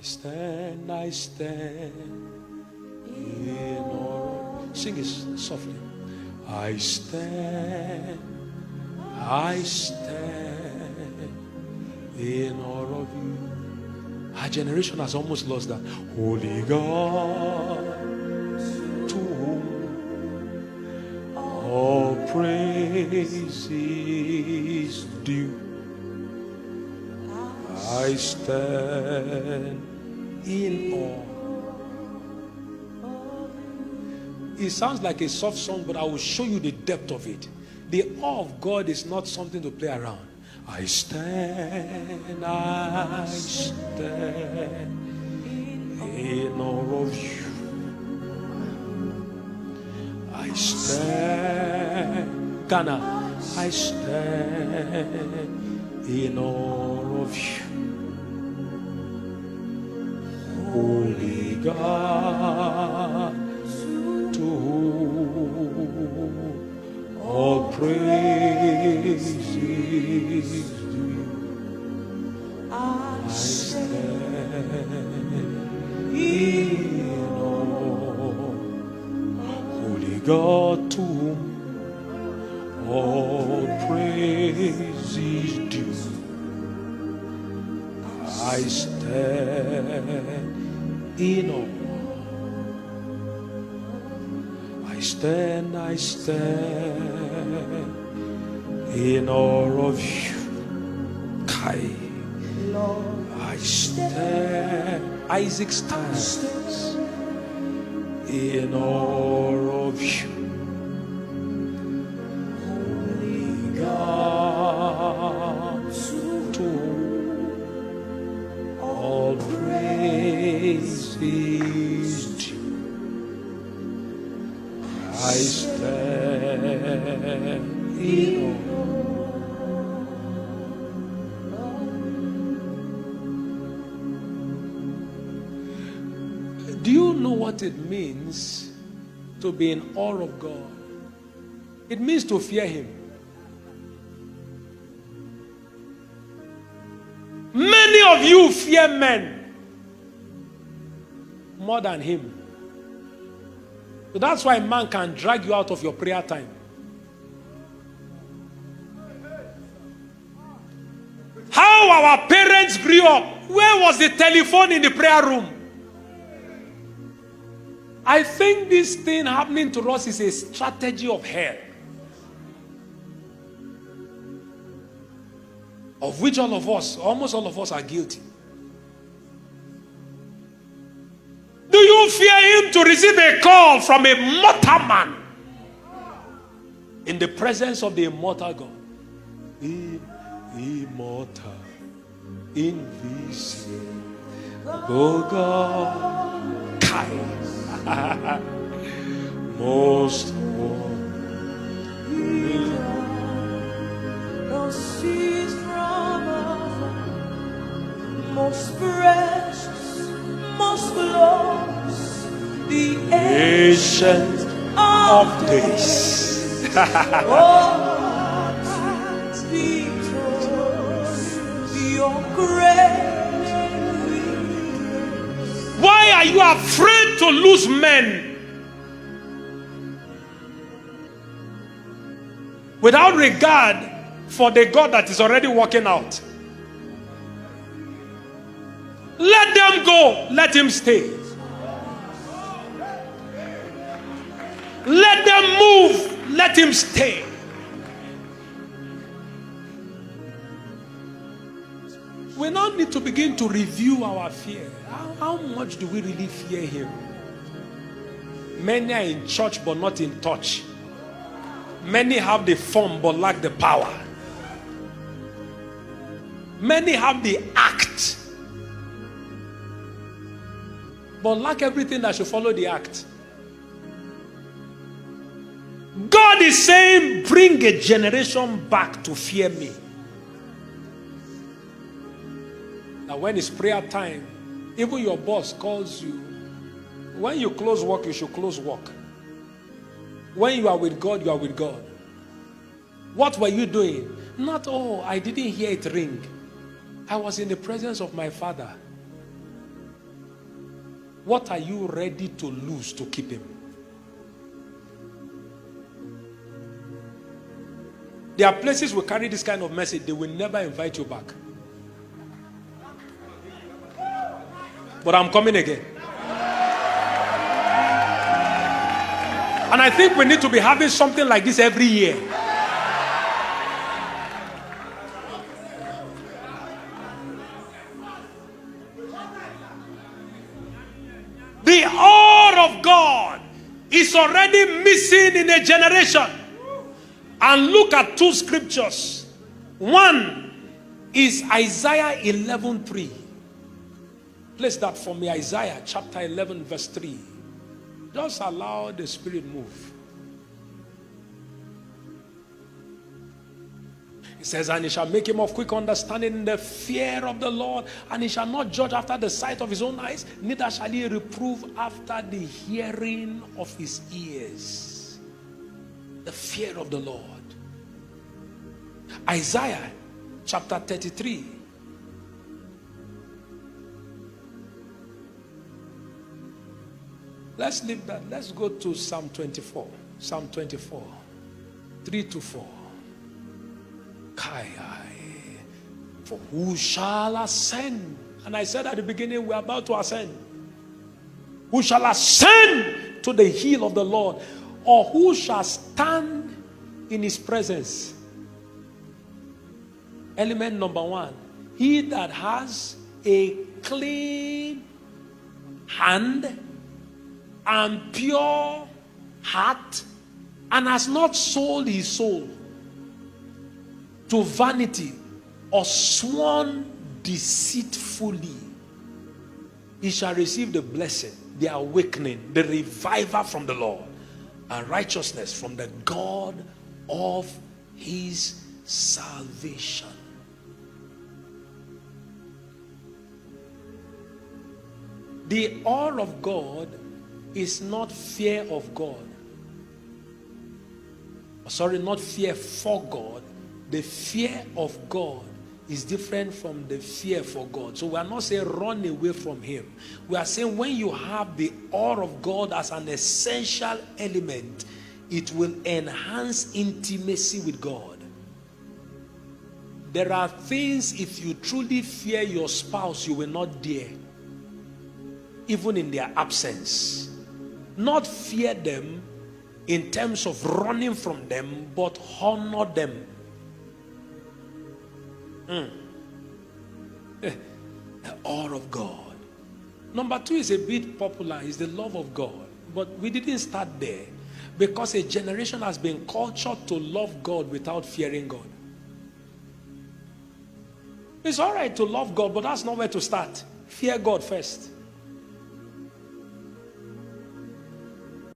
I stand in awe. Sing it softly. I stand in awe of you. Our generation has almost lost that. Holy God, to whom all praise is due. I stand in awe. It sounds like a soft song, but I will show you the depth of it. The awe of God is not something to play around. I stand in awe of you. I stand, Ghana, I stand in awe of you. Holy God, to whom all praise is due. I stand in awe. Holy God, to whom all praise is due. I stand in awe. I stand in awe of you. Kai. I stand. Isaac stands in awe of you. Holy God, to all praise is due. I stand in awe. Do you know what it means to be in awe of God? It means to fear Him. Many of you fear men more than Him. So that's why man can drag you out of your prayer time. How our parents grew up. Where was the telephone in the prayer room? I think this thing happening to us is a strategy of hell, of which all of us, almost all of us, are guilty. Do you fear him to receive a call from a mortal man in the presence of the immortal God? Immortal, invisible, oh God, kind, most holy, most precious, most glorious, the ancient of days. Why are you afraid to lose men without regard for the God that is already working out? Let them go, let him stay. Let them move, let him stay. We now need to begin to review our fear. How much do we really fear him? Many are in church but not in touch. Many have the form but lack the power. Many have the act but lack everything that should follow the act. God is saying, bring a generation back to fear me. Now when it's prayer time, even your boss calls you. When you close work, you should close work. When you are with God, you are with God. What were you doing? Not, oh, I didn't hear it ring. I was in the presence of my Father. What are you ready to lose to keep him? There are places we carry this kind of message, they will never invite you back. But I'm coming again. And I think we need to be having something like this every year. The awe of God is already missing in a generation. And look at two scriptures. One is Isaiah 11:3. Place that for me, Isaiah chapter 11 verse 3. Just allow the Spirit move. It says, and he shall make him of quick understanding in the fear of the Lord, and he shall not judge after the sight of his own eyes, neither shall he reprove after the hearing of his ears. The fear of the Lord. Isaiah chapter 33. Let's leave that. Let's go to Psalm 24. Psalm 24. 3-4. For who shall ascend? And I said at the beginning, we're about to ascend. Who shall ascend to the hill of the Lord? Or who shall stand in his presence? Element number one. He that has a clean hand and pure heart, and has not sold his soul to vanity or sworn deceitfully, he shall receive the blessing, the awakening, the revival from the Lord, and righteousness from the God of his salvation. The awe of God is not fear of God. Sorry, not fear for God. The fear of God is different from the fear for God. So we are not saying run away from him. We are saying when you have the awe of God as an essential element, it will enhance intimacy with God. There are things, if you truly fear your spouse, you will not dare, even in their absence. Not fear them in terms of running from them, but honor them. The awe of God. Number two is a bit popular, is the love of God. But we didn't start there, because a generation has been cultured to love God without fearing God. It's all right to love God, but that's not where to start. Fear God first.